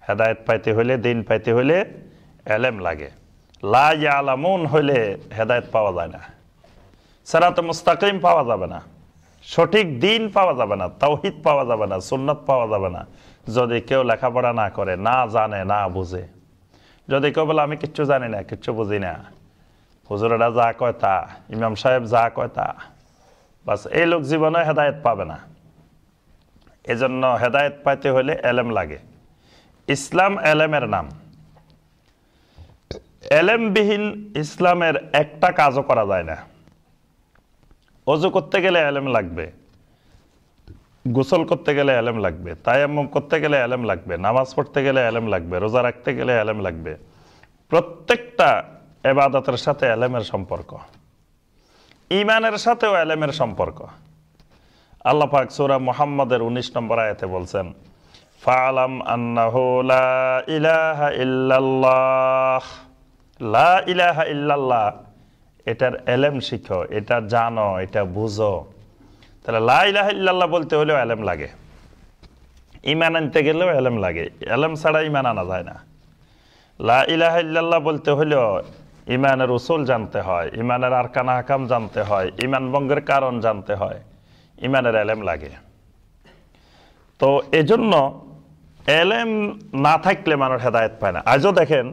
হেদায়েত পাইতে হলে, দিন পাইতে হলে এলেম লাগে। লা ইয়ালামুন হইলে হেদায়েত পাওয়া যায় না, সিরাতে মুস্তাকিম পাওয়া যাবে না, সঠিক দিন পাওয়া যাবে না, তাওহীদ পাওয়া যাবে না, সুন্নাত পাওয়া যাবে না যদি কেউ লেখাপড়া না করে, না জানে, না বুঝে। যদি কেউ বলে আমি কিচ্ছু জানি না, কিচ্ছু বুঝি না, হুজুরেরা যা কয় তা, ইমাম সাহেব যা কয় তা, বাস, এই লোক জীবনে হেদায়েত পাবে না। এজন্য হেদায়েত পাইতে হলে এলেম লাগে। ইসলাম এলেমের নাম। এলেমবিহীন ইসলামের একটা কাজও করা যায় না। ওযু করতে গেলে এলেম লাগবে, গোসল করতে গেলে এলেম লাগবে, তায়াম্মুম করতে গেলে এলেম লাগবে, নামাজ পড়তে গেলে এলেম লাগবে, রোজা রাখতে গেলে এলেম লাগবে। প্রত্যেকটা ইবাদতের সাথে এলেমের সম্পর্ক, ঈমানের সাথেও এলেমের সম্পর্ক। আল্লাহ পাক সূরা মুহাম্মদের 19 নম্বর আয়াতে বলছেন, ফাআলাম আন্নাহু লা ইলাহা ইল্লাল্লাহ। লা ইলাহা ইল্লাল্লাহ, এটার এলেম শিখো, এটা জানো, এটা বুঝো। তাহলে লা ইলাহা ইল্লাল্লাহ বলতে হলেও এলেম লাগে, ঈমান আনতে গেলেও এলেম লাগে, এলেম ছাড়া ঈমান আনা যায় না। লা ইলাহা ইল্লাল্লাহ বলতে হলেও ঈমানের উসুল জানতে হয়, ঈমানের আরকান আহকাম জানতে হয়, ঈমান ভঙ্গের কারণ জানতে হয়, ঈমানের এলেম লাগে। তো এজন্য এলেম না থাকলে মানুষ হেদায়েত পায় না। আজও দেখেন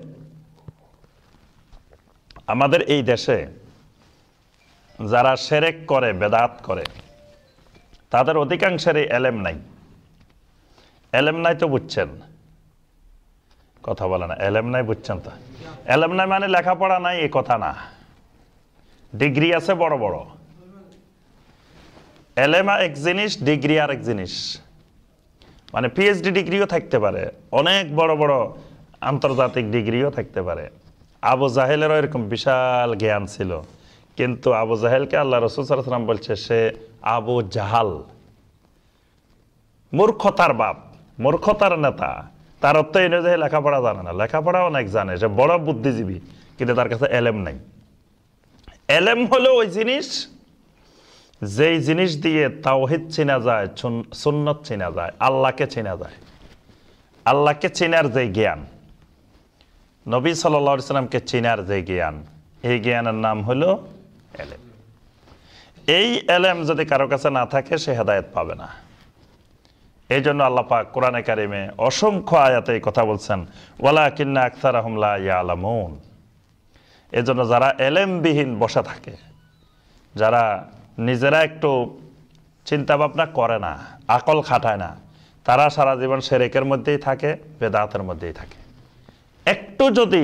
আমাদের এই দেশে যারা শিরক করে, বেদাত করে, তাদের অধিকাংশেরই এলেম নাই। এলেম নাই তো বুঝছেন, কথা বলে না, এলেম নাই বুঝছেন তো। এলেম নাই মানে লেখাপড়া নাই এ কথা না, ডিগ্রি আছে বড় বড়। এলেমা এক জিনিস, ডিগ্রি আর এক জিনিস। মানে পিএইচডি ডিগ্রিও থাকতে পারে, অনেক বড় বড় আন্তর্জাতিক ডিগ্রিও থাকতে পারে। আবু জাহেলেরও এরকম বিশাল জ্ঞান ছিল, কিন্তু আবু জাহেলকে আল্লাহ রাসূল সাল্লাল্লাহু আলাইহি ওয়াসাল্লাম বলছে সে আবু জাহাল, মূর্খতার বাপ, মূর্খতার নেতা। তার অর্থ এই নয় যে লেখাপড়া জানে না, লেখাপড়া অনেক জানে, সে বড় বুদ্ধিজীবী, কিন্তু তার কাছে এলেম নাই। এলেম হলো ওই জিনিস, যেই জিনিস দিয়ে তাওহীদ চেনা যায়, সুন্নাত চেনা যায়, আল্লাহকে চেনা যায়। আল্লাহকে চেনার যে জ্ঞান, নবী সাল্লাল্লাহু আলাইহি সাল্লামকে চেনার যে জ্ঞান, এই জ্ঞানের নাম হলো এলেম। এই এলেম যদি কারো কাছে না থাকে সে হেদায়েত পাবে না। এই জন্য আল্লাহ পাক কোরআনে কারিমে অসংখ্য আয়াতে এই কথা বলছেন, ওয়ালাকিন্না আকসারাহুম লা ইয়ালামুন। এই জন্য যারা এলেমবিহীন বসে থাকে, যারা নিজেরা একটু চিন্তা ভাবনা করে না, আকল খাটায় না, তারা সারা জীবন শিরকের মধ্যেই থাকে, বেদাতের মধ্যেই থাকে। একটু যদি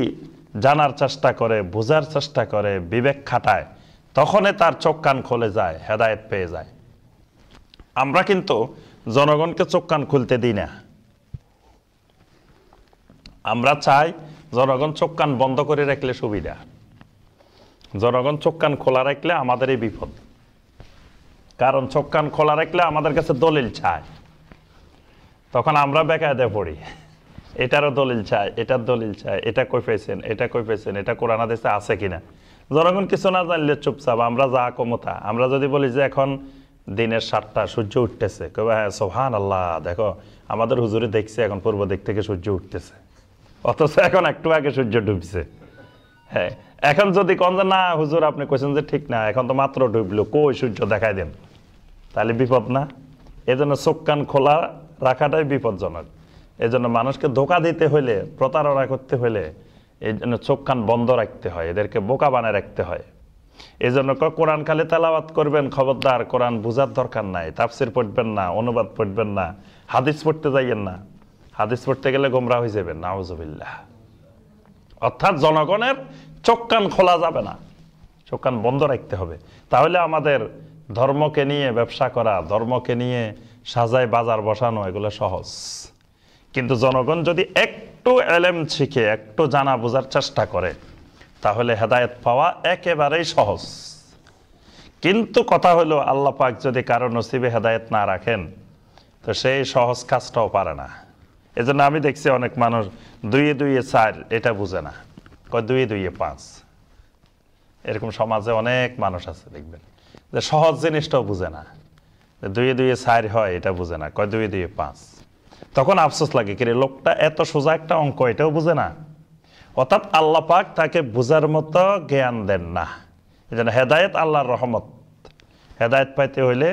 জানার চেষ্টা করে, বোঝার চেষ্টা করে, বিবেক খাটায়, তখনই তার চোখ কান খুলে যায়, হেদায়েত পেয়ে যায়। আমরা কিন্তু জনগণকে চোখ কান খুলতে দিই না। আমরা চাই জনগণ চোখ কান বন্ধ করে রাখলে সুবিধা, জনগণ চোখ কান খোলা রাখলে আমাদেরই বিপদ। কারণ চোখ কান খোলা রাখলে আমাদের কাছে দলিল চায়, তখন আমরা বেকায়দায় পড়ি। এটারও দলিল চায়, এটার দলিল চায়, এটা কই পেয়েছেন, এটা কই পেয়েছেন, এটা কোরআন হাদিসে আছে কিনা। জনগণ কিছু না জানলে চুপচাপ, আমরা যা কমতা। আমরা যদি বলি যে এখন দিনের 7টা, সূর্য উঠতেছে, কবে হ্যাঁ সুবহানাল্লাহ, দেখো আমাদের হুজুরে দেখছে এখন পূর্ব দিক থেকে সূর্য উঠতেছে, অথচ এখন একটু আগে সূর্য ডুবছে। হ্যাঁ, এখন যদি কোন না হুজুর আপনি কইছেন যে ঠিক না, এখন তো মাত্র ডুবলো, কই সূর্য দেখাই দেন, তাহলে বিপদ না? এজন্য চোখ কান খোলা রাখাটাই বিপজ্জনক। এজন্য মানুষকে ধোঁকা দিতে হইলে, প্রতারণা করতে হইলে এই জন্য চোখ কান বন্ধ রাখতে হয়, এদেরকে বোকা বানায় রাখতে হয়। এই জন্য কোরআন খালি তেলাওয়াত করবেন, খবরদার কোরআন বুঝার দরকার নাই, তাফসির পড়বেন না, অনুবাদ পড়বেন না, হাদিস পড়তে যাইয়েন না। হাদিস পড়তে গেলে গোমরা হয়ে যাবেন, নাউজুবিল্লাহ। অর্থাৎ জনগণের চোখ কান খোলা যাবে না, চোখ কান বন্ধ রাখতে হবে। তাহলে আমাদের ধর্মকে নিয়ে ব্যবসা করা, ধর্মকে নিয়ে সাজায় বাজার বসানো, এগুলো সহজ। কিন্তু জনগণ যদি একটু এলেম শিখে, একটু জানা বোঝার চেষ্টা করে, তাহলে হেদায়েত পাওয়া একেবারেই সহজ। কিন্তু কথা হলো আল্লাহ পাক যদি কারো নসিবে হেদায়েত না রাখেন, তো সেই সহজ কাজটাও পারে না। এজন্য আমি দেখছি অনেক মানুষ 2 2 4 এটা বুঝে না, কয় 2 2 5। এরকম সমাজে অনেক মানুষ আছে দেখবেন, যে সহজ জিনিসটাও বুঝে না, 2 2 4 হয় এটা বুঝে না, কয় 2 2 5। তখন আফসোস লাগে কি রে, লোকটা এত সোজা একটা অঙ্ক এটাও বুঝে না। অর্থাৎ আল্লাহ পাক তাকে বুঝার মতো জ্ঞান দেন না। এই জন্য হেদায়েত আল্লাহর রহমত। হেদায়েত পাইতে হইলে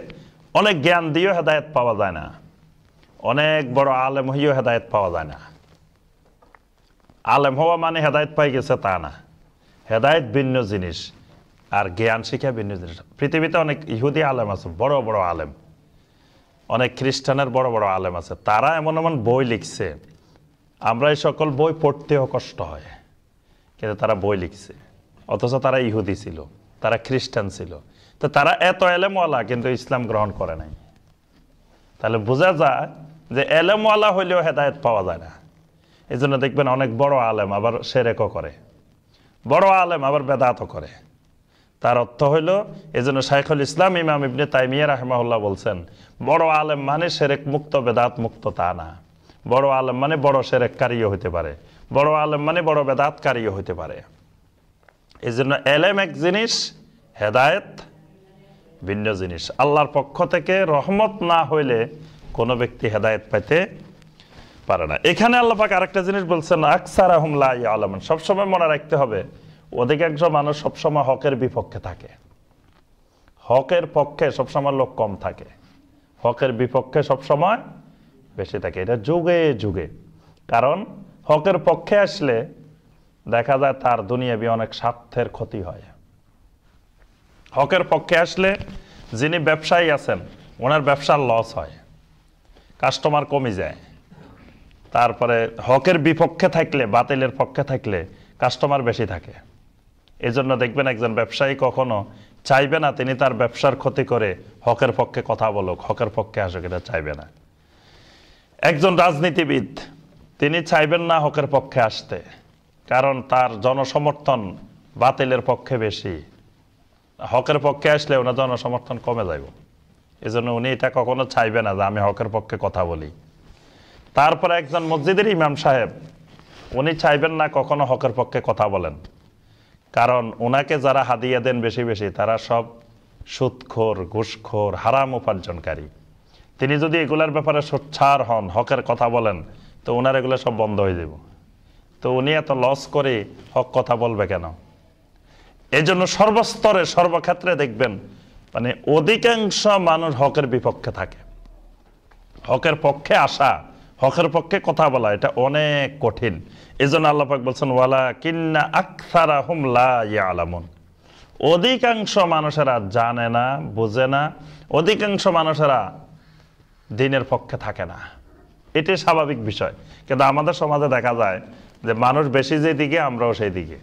অনেক জ্ঞান দিয়েও হেদায়েত পাওয়া যায় না, অনেক বড় আলেম হইও হেদায়েত পাওয়া যায় না। আলেম হওয়া মানে হেদায়েত পাই গেছে তা না। হেদায়েত ভিন্ন জিনিস, আর জ্ঞান শিক্ষা ভিন্ন জিনিস। পৃথিবীতে অনেক ইহুদি আলেম আছে, বড় বড় আলেম, অনেক খ্রিস্টানের বড় বড় আলেম আছে, তারা এমন এমন বই লিখছে, আমরা এই সকল বই পড়তেও কষ্ট হয়, কিন্তু তারা বই লিখছে। অথচ তারা ইহুদি ছিল, তারা খ্রিস্টান ছিল, তো তারা এত এলেমওয়ালা কিন্তু ইসলাম গ্রহণ করে নাই। তাহলে বোঝা যায় যে এলেমওয়ালা হইলেও হেদায়েত পাওয়া যায় না। এই জন্য দেখবেন অনেক বড় আলেম আবার শিরকও করে, বড় আলেম আবার বেদাতও করে। তার অর্থ হইল, এই জন্য শাইখুল ইসলাম ইমাম ইবনে তাইমিয়া রাহিমাহুল্লাহ বলছেন, বড় আলেম মানে শিরক মুক্ত বেদাত মুক্ত তা না। বড় আলেম মানে বড় শিরককারীও হইতে পারে, বড় আলেম মানে বড় বেদাতকারীও হইতে পারে। এই জন্য এলেম এক জিনিস, হেদায়েত ভিন্ন জিনিস। আল্লাহর পক্ষ থেকে রহমত না হইলে কোনো ব্যক্তি হেদায়েত পাইতে পারে না। এখানে আল্লাহ পাক আরেকটা জিনিস বলছেন, আকসারাহুম লা ইয়ালামুন। সবসময় মনে রাখতে হবে, অধিকাংশ মানুষ সবসময় হকের বিপক্ষে থাকে, হকের পক্ষে সবসময় লোক কম থাকে, হকের বিপক্ষে সবসময় বেশি থাকে। এটা যুগে যুগে। কারণ হকের পক্ষে আসলে দেখা যায় তার দুনিয়াবি অনেক স্বার্থের ক্ষতি হয়। হকের পক্ষে আসলে যিনি ব্যবসায়ী আছেন ওনার ব্যবসার লস হয়, কাস্টমার কমে যায়। তারপরে হকের বিপক্ষে থাকলে, বাতিলের পক্ষে থাকলে কাস্টমার বেশি থাকে। এই জন্য দেখবেন একজন ব্যবসায়ী কখনো চাইবে না তিনি তার ব্যবসার ক্ষতি করে হকের পক্ষে কথা বলুক, হকের পক্ষে আসুক, এটা চাইবে না। একজন রাজনীতিবিদ তিনি চাইবেন না হকের পক্ষে আসতে, কারণ তার জনসমর্থন বাতিলের পক্ষে বেশি। হকের পক্ষে আসলে ওনার জনসমর্থন কমে যাইব, এই জন্য উনি এটা কখনো চাইবে না যে আমি হকের পক্ষে কথা বলি। তারপরে একজন মসজিদের ইমাম সাহেব, উনি চাইবেন না কখনো হকের পক্ষে কথা বলেন, কারণ ওনাকে যারা হাদিয়া দেন বেশি বেশি তারা সব সুদখোর, ঘুষখোর, হারাম উপার্জনকারী। তিনি যদি এগুলার ব্যাপারে সোচ্চার হন, হকের কথা বলেন, তো ওনার এগুলো সব বন্ধ হয়ে যাব। তো উনি এত লস করে হক কথা বলবে কেন? এই জন্য সর্বস্তরে সর্বক্ষেত্রে দেখবেন মানে অধিকাংশ মানুষ হকের বিপক্ষে থাকে। হকের পক্ষে আসা, হকের পক্ষে কথা বলা এটা অনেক কঠিন। এই জন্য আল্লাহ পাক বলছেন, ওয়ালাকিন্না আকসারাহুম লা ইয়ালামুন। অধিকাংশ মানুষেরা জানে না, বুঝে না, অধিকাংশ মানুষেরা দ্বীনের পক্ষে থাকে না। এটাই স্বাভাবিক বিষয়। কিন্তু আমাদের সমাজে দেখা যায় যে মানুষ বেশি যেদিকে আমরাও সেই দিকে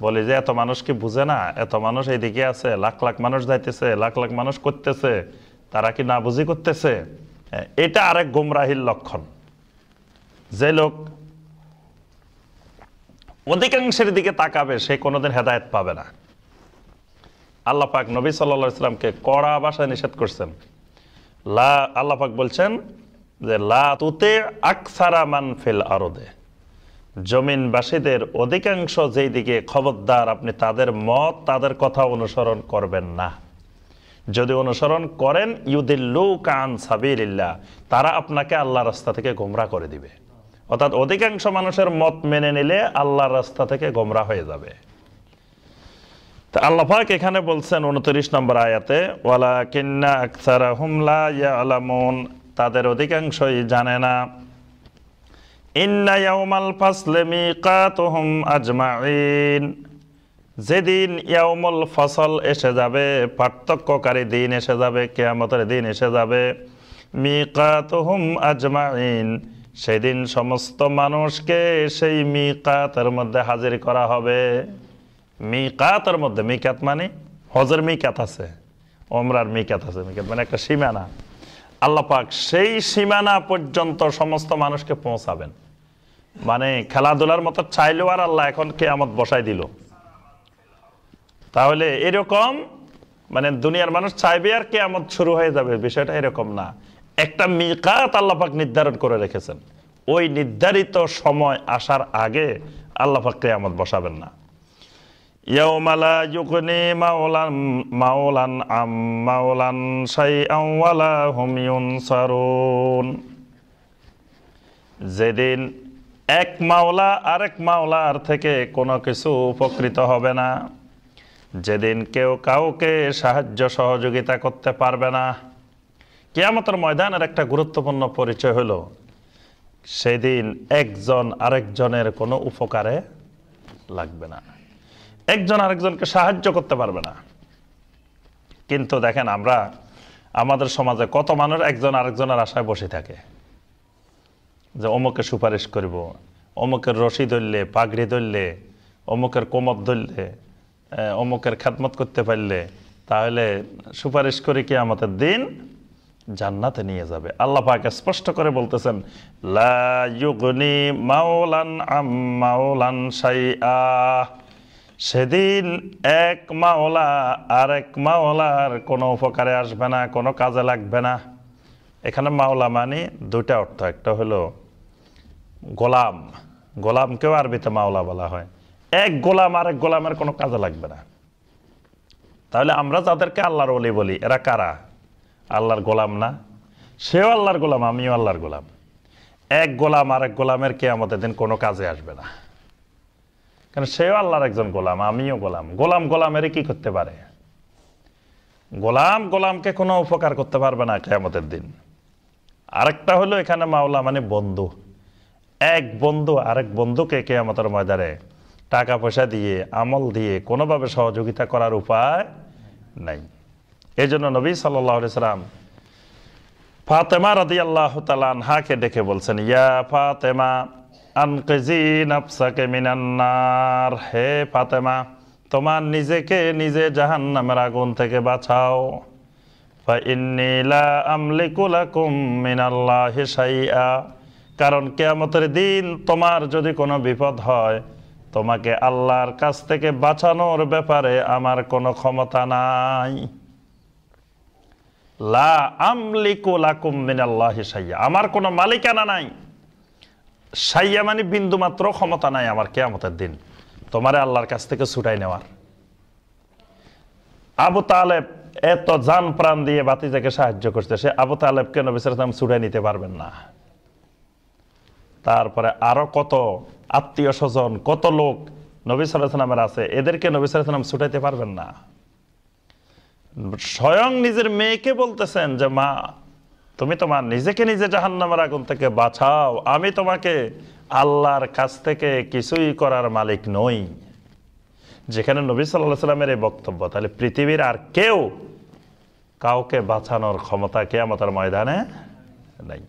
বলি যে এত মানুষ কি বুঝে না, এত মানুষ এই দিকে আছে, লাখ লাখ মানুষ যাইতেছে, লাখ লাখ মানুষ করতেছে, তারা কি না বুঝি করতেছে? এটা আরেক গুমরাহির লক্ষণ। যে লোক অধিকাংশের দিকে তাকাবে সে কোনোদিন হেদায়েত পাবে না। আল্লাহ পাক নবী সাল্লাল্লাহু আলাইহি ওয়াসাল্লামকে কড়া ভাষায় নিষেধ করছেন। আল্লাহ পাক বলছেন যে লা তুতি আকসারা মান ফিল আরদে, জমিনবাসীদের অধিকাংশ যেই দিকে, খবরদার আপনি তাদের মত, তাদের কথা অনুসরণ করবেন না। যদি অনুসরণ করেন ইউদিল্লুকা আন সাবিলিল্লাহ, তারা আপনাকে আল্লাহর রাস্তা থেকে গোমরা করে দিবে। অর্থাৎ অধিকাংশ মানুষের মত মেনে নিলে আল্লাহর রাস্তা থেকে গোমরা হয়ে যাবে। তা আল্লাহ পাক এখানে বলছেন 29 নম্বর আয়াতে, ওয়ালাকিন্না আকসারাহুম লা ইয়ালামুন, তাদের অধিকাংশই জানে না। ইন্না ইয়াউমাল ফাসলি মিকাতুহুম আজমাইন, যেদিন ইয়াউমুল ফসল এসে যাবে, পার্থক্যকারী দিন এসে যাবে, কিয়ামতের দিন এসে যাবে, মিকাতুহুম আজমাইন, সেদিন সমস্ত মানুষকে সেই মিকাতের মধ্যে হাজির করা হবে। মিকাতের মধ্যে, মিকাত মানে হজের মিকাত আছে, ওমরার মিকাত আছে। মিকাত মানে একটা সীমানা। আল্লাহ পাক সেই সীমানা পর্যন্ত সমস্ত মানুষকে পৌঁছাবেন। মানে খেলাধুলার মতো চাইলেও আর আল্লাহ এখন কিয়ামত বসাই দিল। তাহলে এরকম মানে দুনিয়ার মানুষ চাইবে আর কিয়ামত শুরু হয়ে যাবে, বিষয়টা এরকম না। একটা মিকাত আল্লাহ পাক নির্ধারণ করে রেখেছেন, ওই নির্ধারিত সময় আসার আগে আল্লাহ পাক কিয়ামত বসাবেন না। ইয়াউমা লা ইউগনি মাওলান আম মাওলান শাইআন ওয়ালা হুম ইউনসারুন, যেদিন এক মাওলা আরেক মাওলার থেকে কোনো কিছু উপকৃত হবে না, যেদিন কেউ কাউকে সাহায্য সহযোগিতা করতে পারবে না। কিয়ামতের ময়দানের একটা গুরুত্বপূর্ণ পরিচয় হলো সেদিন একজন আরেকজনের কোনো উপকারে লাগবে না, একজন আরেকজনকে সাহায্য করতে পারবে না। কিন্তু দেখেন আমরা আমাদের সমাজে কত মানুষ একজন আরেকজনের আশায় বসে থাকে যে অমুকে সুপারিশ করব, অমুকের রশি ধরলে, পাগড়ি ধরলে, অমুকের কোমর ধরলে, অমুকের খেদমত করতে পারলে তাহলে সুপারিশ করে কি আমাদের দিন জান্নাতে নিয়ে যাবে। আল্লাহ পাক স্পষ্ট করে বলতেছেন, লা ইউগনি মাওলান আম মাওলান শাইআ, সেদিন এক মাওলা আরেক মাওলার কোনো উপকারে আসবে না, কোনো কাজে লাগবে না। এখানে মাওলা মানে দুইটা অর্থ, একটা হলো গোলাম, গোলামকেও আরবিতে মাওলা বলা হয়। এক গোলাম আরেক গোলামের কোনো কাজে লাগবে না। তাহলে আমরা যাদেরকে আল্লাহর ওলি বলি এরা কারা? আল্লাহর গোলাম না? সেও আল্লাহর গোলাম, আমিও আল্লাহর গোলাম। এক গোলাম আরেক গোলামের কিয়ামতের দিন কোনো কাজে আসবে না, কারণ সেও আল্লাহর একজন গোলাম, আমিও গোলাম। গোলাম গোলামেরই কি করতে পারে? গোলাম গোলামকে কোনো উপকার করতে পারবে না কিয়ামতের দিন। আরেকটা হলো এখানে মাওলা মানে বন্ধু। এক বন্ধু আরেক বন্ধুকে কিয়ামতের ময়দানে টাকা পয়সা দিয়ে, আমল দিয়ে কোনোভাবে সহযোগিতা করার উপায় নাই। এই জন্য নবী সাল্লাল্লাহু আলাইহি সাল্লাম ফাতেমা রাদিয়াল্লাহু তাআলা আনহাকে ডেকে বলছেন, ইয়া ফাতেমা আনকিজি নাফসাকে মিনান নার, হে ফাতেমা তোমার নিজেকে নিজে জাহান্নামের আগুন থেকে বাঁচাও। ফা ইন্নী লা আমলিকু লাকুম মিনাল্লাহি শাইআ, কারণ কিয়ামতের দিন তোমার যদি কোনো বিপদ হয় তোমাকে আল্লাহর কাছ থেকে বাঁচানোর ব্যাপারে আমার কোনো ক্ষমতা নাই। লা আমলিকু লাকুম মিনাল্লাহি শাইআ, আমার কোনো মালিকানা নাই। শাইয়া মানে বিন্দু মাত্র ক্ষমতা নাই আমার কিয়ামতের দিন তোমারে আল্লাহর কাছ থেকে ছুটাই নেওয়ার। আবু তালেব এত জান প্রাণ দিয়ে বাতিজাকে সাহায্য করছে, সে আবু তালেবকে নবী সাল্লাল্লাহু আলাইহি ওয়াসাল্লাম ছুটাই নিতে পারবেন না। তারপরে আরো কত আত্মীয় স্বজন, কত লোক নবী সাল্লাল্লাহু আলাইহি ওয়াসাল্লামের আছে, এদেরকে নবী সাল্লাল্লাহু আলাইহি ওয়াসাল্লাম ছুটাইতে পারবেন না। স্বয়ং নিজের মেয়েকে বলতেছেন যে মা তুমি তোমার নিজেকে নিজে জাহান্নামের আগুন থেকে বাঁচাও, আমি তোমাকে আল্লাহর কাছ থেকে কিছুই করার মালিক নই। যেখানে নবী সাল্লাল্লাহু আলাইহি ওয়াসাল্লামের এই বক্তব্য, তাহলে পৃথিবীর আর কেউ কাউকে বাঁচানোর ক্ষমতা কিয়ামতের ময়দানে নাই।